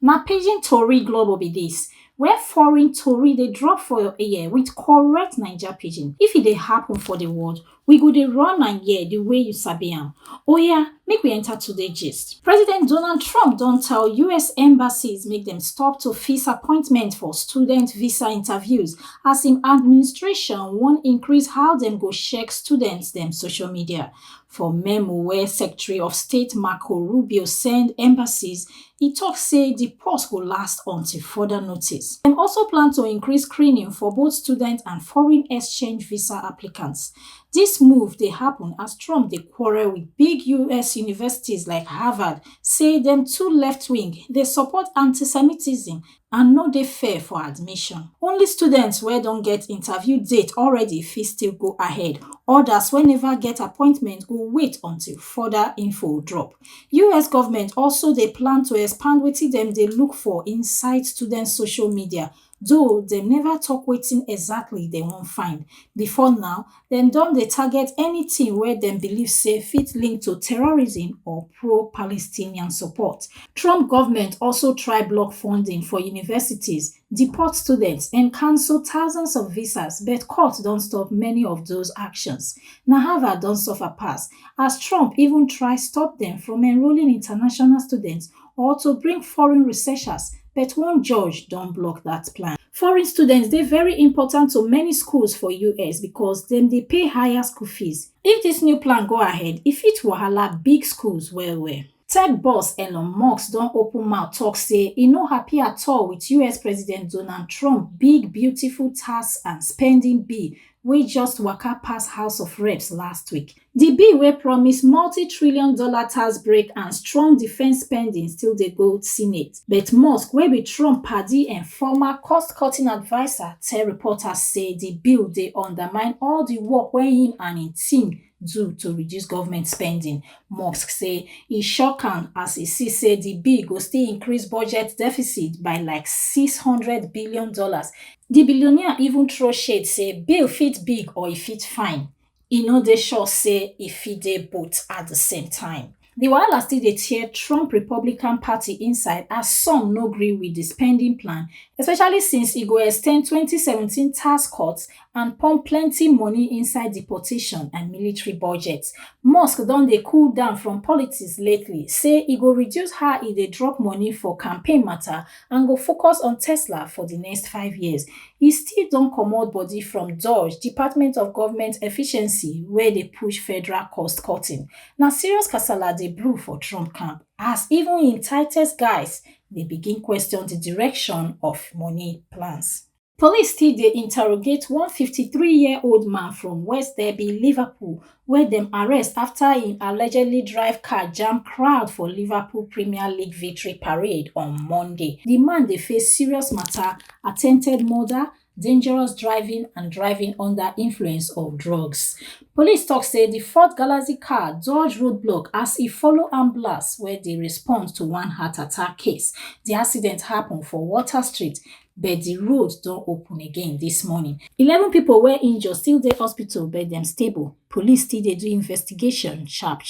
Na Pidgin Tori global be dis, where foreign tori dey drop for your ear with correct Naija Pidgin. If e dey happen for the world, we go dey run am here the way you sabi am. Oya, make we enter today gist. President Donald Trump don tell US embassies make dem stop to fix appointment for student visa interviews as im administration wan increase how dem go check students dem social media. For memo wey Secretary of State Marco Rubio send embassies, e tok say di pause go last until further notice. Dem also plan to increase screening for both student and foreign exchange visa applicants. Dis move dey happen as Trump dey quarrel with big US universities like Harvard, say dem too left-wing, dey support anti-Semitism and no dey fair for admission. Only students wey don get interview date already fit still go ahead. Others wey never get appointment go wait until further info drop. US government also dey plan to expand wetin dem dey look for inside students social media, though dem never tok wetin exactly dem wan find. Before now, dem don dey target anytin wey dem believe say fit link to terrorism or pro-Palestinian support. Trump government also try block funding for universities, deport students and cancel thousands of visas, but court don stop many of those actions. Na Harvard don suffer pass, as Trump even try stop dem from enrolling international students or to bring foreign researchers, but one judge don block dat plan. Foreign students dey very important to many schools for US because dem dey pay higher school fees. If dis new plan go ahead, e fit wahala big schools well well. Tech boss Elon Musk don open mouth tok say e no happy at all with US President Donald Trump big beautiful tax and spending bill wey just waka pass House of Reps last week. Di bill wey promise multi-trillion-dollar tax break and strong defense spending still dey go Senate. But Musk, wey be Trump padi and former cost-cutting adviser, tell reporters say di bill dey undermine all di work wey him and im team do to reduce government spending. Musk say e shock am as e see say di bill go still increase budget deficit by like $600 billion. Di billionaire even throw shade say bill fit big or e fit fine. E no dey sure say e fit dey both at the same time. Di wahala still dey tear Trump Republican Party inside as some no gree with di spending plan, especially since e go ex ten d 2017 tax cuts and pump plenty money inside deportation and military budgets. Musk don dey cool down from politics lately, say e go reduce how e dey drop money for campaign matter and go focus on Tesla for di next 5 years. E still don comot body from DOGE, Department of Government Efficiency, wey dey push federal cost cutting. Na serious kasala dey brew for Trump camp, as even im tightest guys dey begin question the direction of money plans. Police still dey interrogate one 53-year-old man from West Derby, Liverpool, wey dem arrest after im allegedly drive car jam crowd for Liverpool Premier League victory parade on Monday. The man dey face serious matter, attempted murder, dangerous driving and driving under influence of drugs. Police tok say di Ford Galaxy car dodge roadblock as e follow ambulance wey dey respond to one heart attack case. Di accident happen for Water Street, but di road don open again dis morning. 11 pipo wey injure still dey hospital but dem stable. Police still dey do investigation sharp.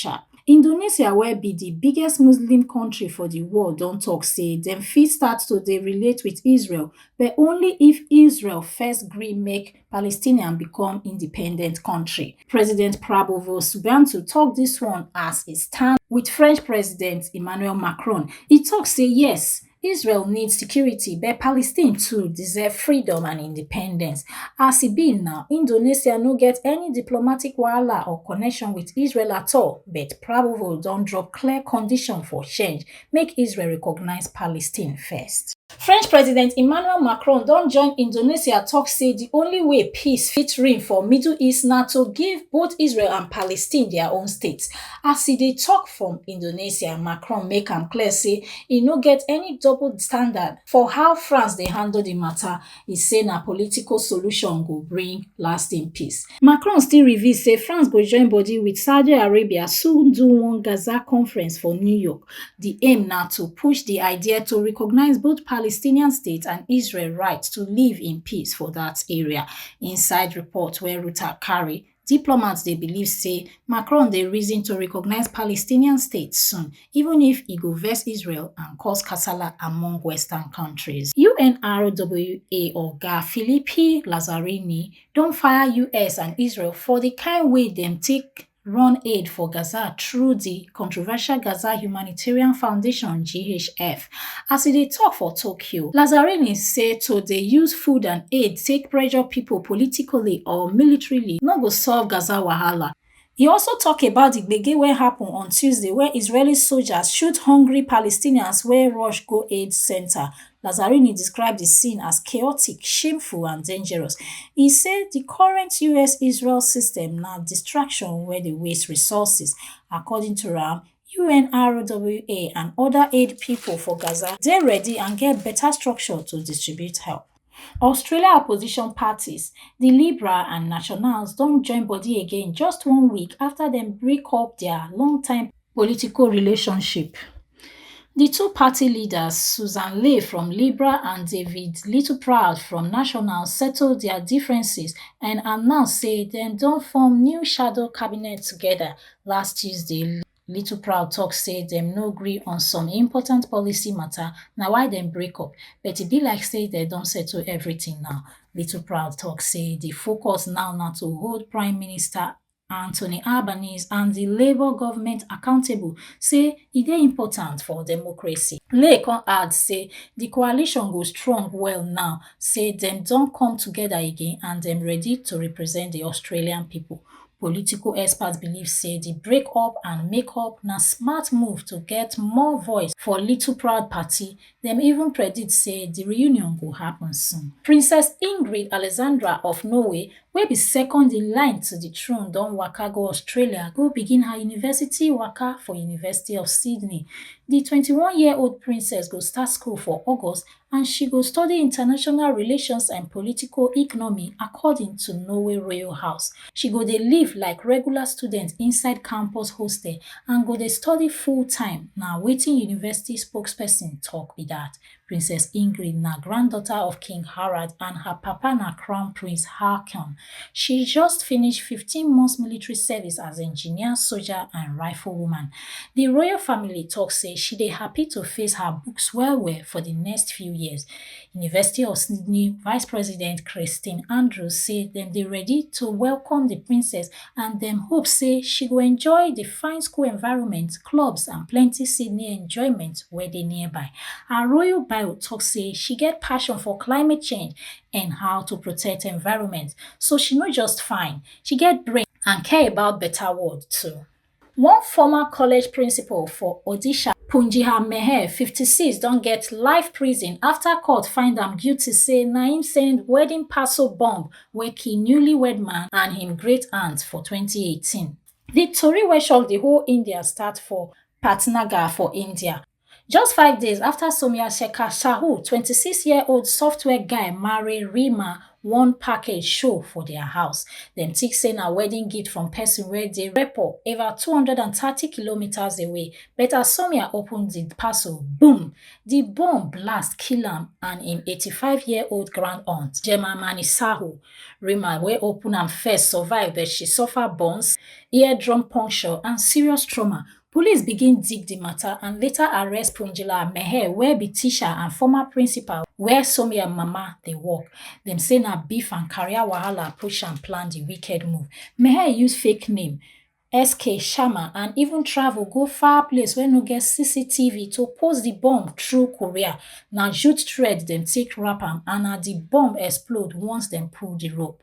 Indonesia, wey be di biggest Muslim country for di world, don tok say dem fit start to dey relate with Israel, but only if Israel first gree make Palestinians become independent country. President Prabowo Subianto tok dis one as e stand with French President Emmanuel Macron. E tok say yes, Israel needs security, but Palestine too deserve freedom and independence. As e be now, Indonesia no get any diplomatic wahala or connection with Israel at all, but Prabowo don drop clear condition for change, make Israel recognize Palestine first. French President Emmanuel Macron don join Indonesia tok say di only way peace fit reign for Middle East na to give both Israel and Palestine their own states. As e dey tok from Indonesia, Macron make am clear say e no get any double standard for how France dey handle di matter. E say na political solution go bring lasting peace. Macron still reveal say France go join body with Saudi Arabia soon do one Gaza conference for New York. Di aim na to push di idea to recognize both Palestinian state and Israel right to live in peace for that area. Inside report wey Reuters carry, Diplomats dey believe say Macron dey reason to recognize Palestinian state soon, even if e go vex Israel and cause kasala among Western countries. UNRWA Oga Philippe Lazzarini don fire US and Israel for the kind way dem take run aid for Gaza through di controversial Gaza Humanitarian Foundation (GHF). As e dey tok for Tokyo, Lazzarini say to dey use food and aid take pressure pipo politically or militarily no go solve Gaza wahala. E also tok about di gbege wey happen on Tuesday where Israeli soldiers shoot hungry Palestinians wey rush go aid centre. Lazzarini describe di scene as chaotic, shameful and dangerous. E say di current US-Israel system na distraction wey dey waste resources. According to am, UNRWA and oda aid pipo for Gaza dey ready and get beta structure to distribute help. Australia opposition parties, the Liberal and Nationals don join body again just 1 week after dem break up dia long-time political relationship. The two party leaders, Susan Ley from Liberal and David Littleproud from National, settle dia differences and announce say dem don form new shadow cabinet together. Last Tuesday, Littleproud tok say dem no gree on some important policy matter na why dem break up, but e be like say dem don settle everything now. Littleproud tok say di focus now na to hold Prime Minister Anthony Albanese and di Labour government accountable, say e dey important for democracy. Ley come add say di coalition go strong well now, say dem don come together again and dem ready to represent di Australian pipo. Political experts believe say di break up and make up na smart move to get more voice for Littleproud party. Dem even predict say di reunion go happen soon. Princess Ingrid Alexandra of Norway, wey be second in line to di throne, don waka go Australia go begin her university waka for University of Sydney. Di 21-year-old princess go start school for August and she go study international relations and political economy according to Norway Royal House. She go dey live like regular student inside campus hostel and go dey study full-time, na wetin university spokesperson tok be dat. Princess Ingrid na granddaughter of King Harald and her papa na Crown Prince Haakon. She just finish 15 months military service as engineer, soldier and riflewoman. The royal family tok say she dey happy to face her books well for the next few years. University of Sydney Vice President Christine Andrews say dem dey ready to welcome the princess and dem hope say she go enjoy the fine school environment, clubs and plenty Sydney enjoyment wey dey nearby. Her royal bio tok say she get passion for climate change and how to protect environment, so she no just fine, she get brain and care about beta world too. One former college principal for Odisha, Punjiha Meher, 56, don get life prison after court find am guilty say na im send wedding parcel bomb wey kill newlywed man and im great-aunt for 2018. The tori wey shock the whole India start for Patnagar for India. Just 5 days after Soumya Shekhar Sahu, 26-year-old software guy, marry Rima, one package show for their house. Dem think say na wedding gift from person wey dey Liverpool, over 230 kilometers away. But as Soumya opened the parcel, boom! The bomb blast kill am and im 85-year-old grand-aunt, Jemimani Sahu. Rima, wey open am first, survive, but she suffer burns, eardrum puncture and serious trauma. Police begin dig the matter and later arrest Punjila Meher, wey be teacher and former principal where Soumya mama dey work. Dem say na beef and career wahala push am plan the wicked move. Meher use fake name SK Sharma and even travel go far place wey no get CCTV to post the bomb through courier. Na jute thread dem take wrap am and na the bomb explode once dem pull the rope.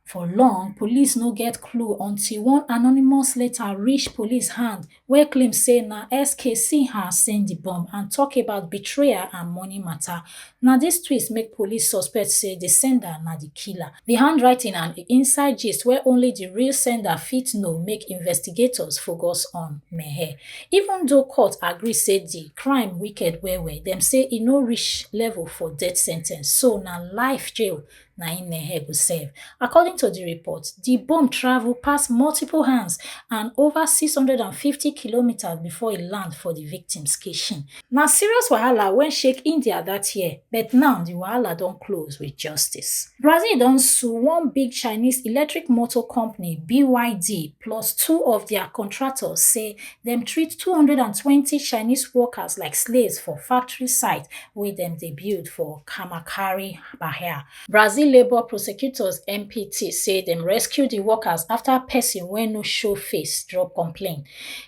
For long, police no get clue until one anonymous letter reach police hand wey claim say na SK Sinha send the bomb and talk about betrayal and money matter. Na dis twist make police suspect say the sender na the killer. The handwriting and inside gist wey only the real sender fit know make investigators focus on Meher. Even though court agree say the crime wicked well, dem say e no reach level for death sen ten ce, so na life jail na im dem head go serve. According to di report, di bomb travel pass multiple hands and over 650 kilometers before e land for di victims kitchen. Na serious wahala wey shake India dat year, but now di wahala don close with justice. Brazil don sue one big Chinese electric motor company, BYD, plus two of dia contractors say dem treat 220 Chinese workers like slaves for factory site wey dem dey build for Kamakari, Bahia. Brazil labour prosecutors MPT say dem rescue di workers after pesin wey no show face drop complaint.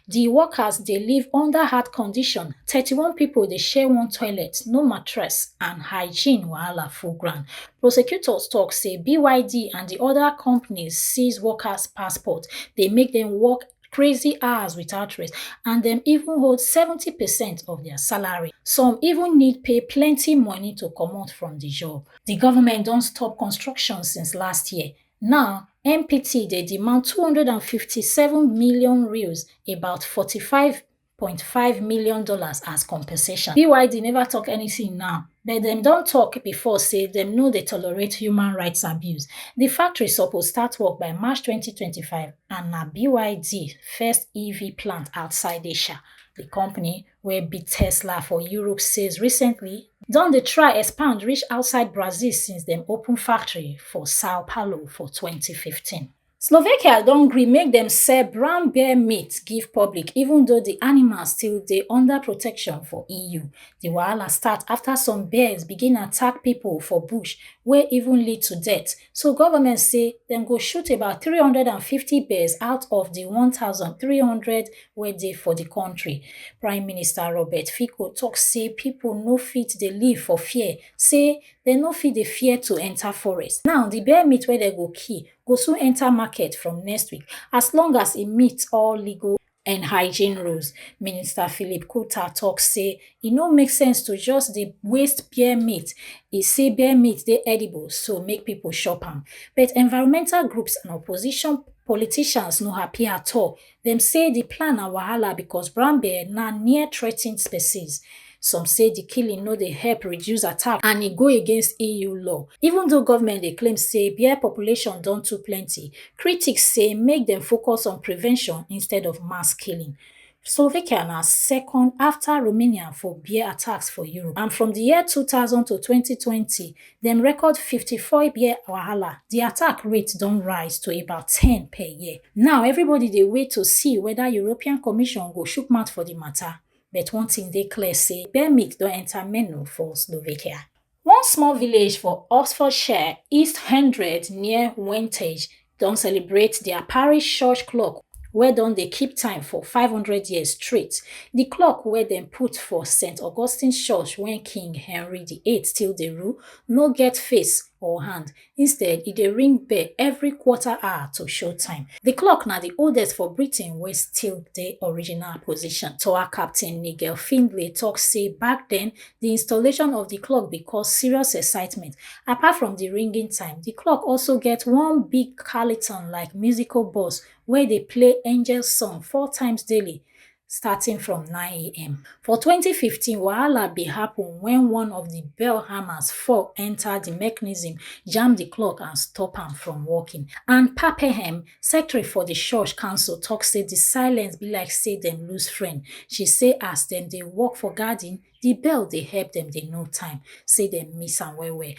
Di workers dey live under hard condition. 31 pipo dey share one toilet, no mattress, and hygiene wahala full ground. Prosecutors tok say BYD and di oda companies seize workers' passport, dey make dem work crazy hours without rest, and dem even hold 70% of dia salary. Some even need pay plenty money to comot from di job. Di government don stop construction since last year. Now, MPT dey demand 257 million reals, about $45.5 million as compensation. BYD never tok anything now, but dem don tok before say dem no dey tolerate human rights abuse. Di factory suppose start work by March 2025 and na BYD first EV plant outside Asia. Di company wey beat Tesla for Europe says recently don dey try expand reach outside Brazil since dem open factory for Sao Paulo for 2015. Slovakia don gree make dem sell brown bear meat give public even though di animals still dey under protection for EU. Di wahala start after some bears begin attack pipo for bush wey even lead to death. So government say dem go shoot about 350 bears out of di 1,300 wey dey for di country. Prime Minister Robert Fico tok say pipo no fit dey live for fear, say dem no fit dey fear to enter forest. Now, di bear meat wey dem go kill go soon enter market from next week as long as e meet all legal and hygiene rules. Minister Philip Kuta tok say e no make sense to just dey waste bear meat. E say bear meat dey edible, so make pipo chop am. But environmental groups and opposition politicians no happy at all. Dem say di plan na wahala because brown bear na near threatened species. Some say di killing no dey help reduce attack and e go against EU law. Even though government dey claim say bear population don too plenty, critics say make dem focus on prevention instead of mass killing. Slovakia na second after Romania for bear attacks for Europe, and from di year 2000 to 2020, dem record 54 bear wahala. Di attack rate don rise to about 10 per year. Now, everybody dey wait to see whether European Commission go chook mouth for di matter. But one thing dey clear say bear meat don enter menu for Slovakia. One small village for Oxfordshire, East Hendred near Wantage, don celebrate dia parish church clock wey don dey keep time for 500 years straight. Di clock wey dem put for St. Augustine's Church when King Henry VIII still dey rule no get face or hand. Instead, e dey ring bell every quarter hour to show time. Di clock na di oldest for Britain wey still dey original position. Tour captain Nigel Findlay tok say back then, di installation of di clock bin cause serious excitement. Apart from di ringing time, di clock also get one big Carlton-like musical box wey dey play angel song 4 times daily, starting from 9 a.m. For 2015, wahala bin happen when one of di bell hammers fall enter di mechanism, jam di clock and stop am from working. And Papenham, secretary for di church council, tok say di silence be like say dem lose friend. She say as dem dey work for garden, di bell dey help dem dey know time, say dem miss am well well.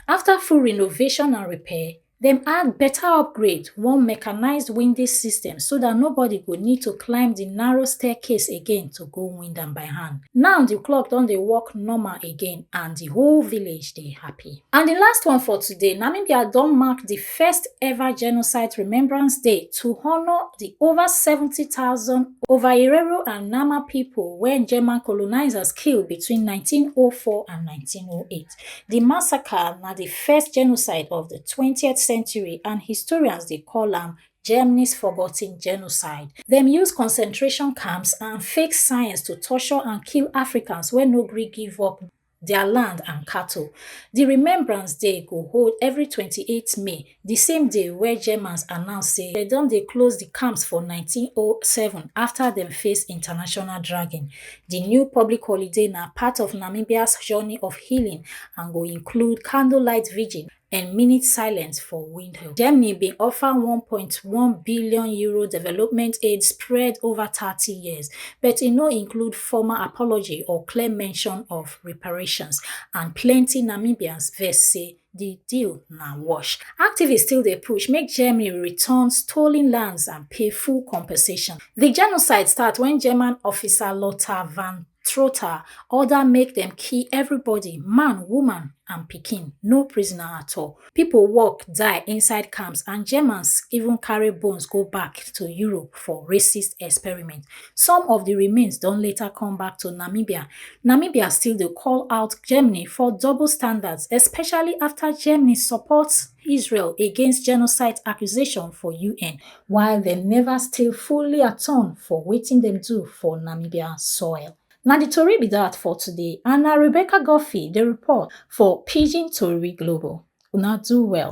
After full renovation and repair, dem add better upgrade, one mechanized winding system so dat nobody go need to climb di narrow staircase again to go wind am by hand. Now di clock don dey work normal again and di whole village dey happy. And di last one for today, Namibia don mark di first ever Genocide Remembrance Day to honor di over 70,000 Ovairero and Nama pipo wey German colonizers kill between 1904 and 1908. Di massacre na di first genocide of the 20th century and historians dey call am Germany's forgotten genocide. Dem use concentration camps and fake science to torture and kill Africans wey no gree give up their land and cattle. Di Remembrance Day go hold every 28 May, di same day wey Germans announce say dem don dey close di camps for 1907 after dem face international dragging. Di new public holiday na part of Namibia's journey of healing and go include candlelight vigil, and minute silence for Windhoek. Germany bin offer €1.1 billion development aid spread over 30 years, but e no include formal apology or clear mention of reparations, and plenty Namibians vex say the deal na wash. Activists still dey push make Germany return stolen lands and pay full compensation. The genocide start when German officer Lothar von Trotha order make dem kill everybody, man, woman and pikin, no prisoner at all. People work, die inside camps, and Germans even carry bones go back to Europe for racist experiment. Some of the remains don later come back to Namibia. Namibia still dey call out Germany for double standards, especially after Germany supports Israel against genocide accusation for UN, while dem never still fully atone for wetin dem do for Namibia soil. Na the tori be that for today, and na Rebecca Goffey dey report for Pidgin Tori Global. Una do well.